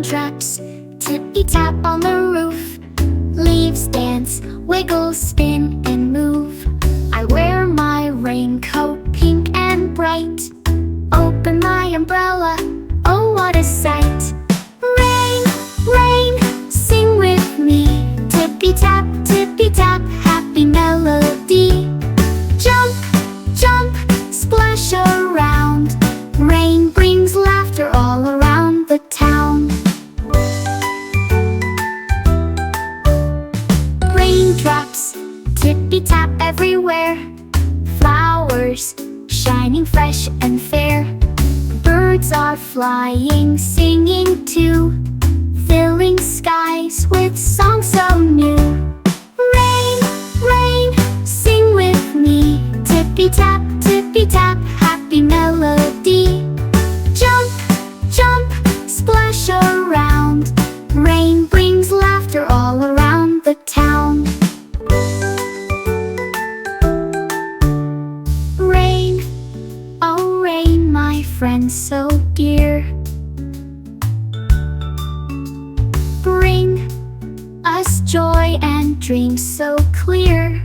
Raindrops tippy-tap on the roof. Leaves dance, wiggle, spin, and move. I wear my raincoat, pink and bright. Open my umbrella, oh what a sight. Rain, rain, sing with me. Tippy-tap, tippy-tap, happy melody. Jump, jump, splash around. Rain brings laughter all around the town. Raindrops tippy-tap everywhere. Flowers shining fresh and fair. Birds are flying, singing too, filling skies with songs so new. Rain, rain, sing with me. Tippy-tap, tippy-tap, happy melody. Jump, jump, splash around. Rain brings laughter all around the town. Rain, oh rain, my friend so dear. Bring us joy and dreams so clear.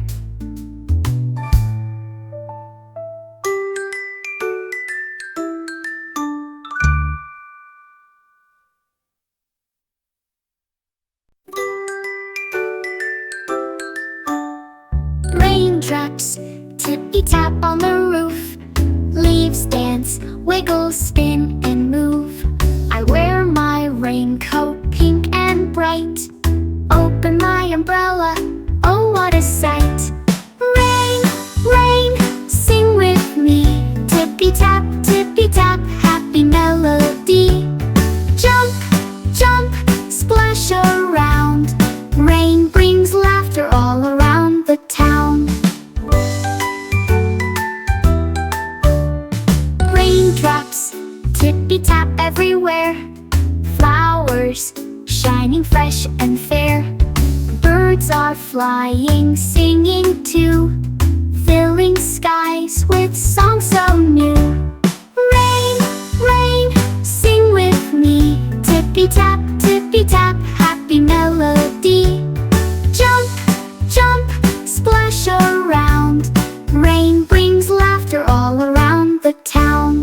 Raindrops tippy-tap on the roof. Leaves dance, wiggle, spin, and move. I wear my raincoat, pink and bright. Open my umbrella, oh what a sight. Rain, rain, sing with me. Tippy-tap, tippy-tap, happy melody. Jump, jump, splash around. Rain brings laughter all around the town. Raindrops tippy-tap everywhere. Flowers shining fresh and fair. Birds are flying, singing too, filling skies with songs so new. Rain, rain, sing with me. Tippy-tap, tippy-tap, happy melody. Jump, jump, splash around. Rain brings laughter all around the town.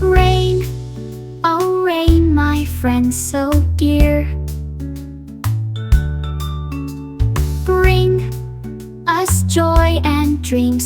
Rain, oh rain, my friend so dear. Bring us joy and dreams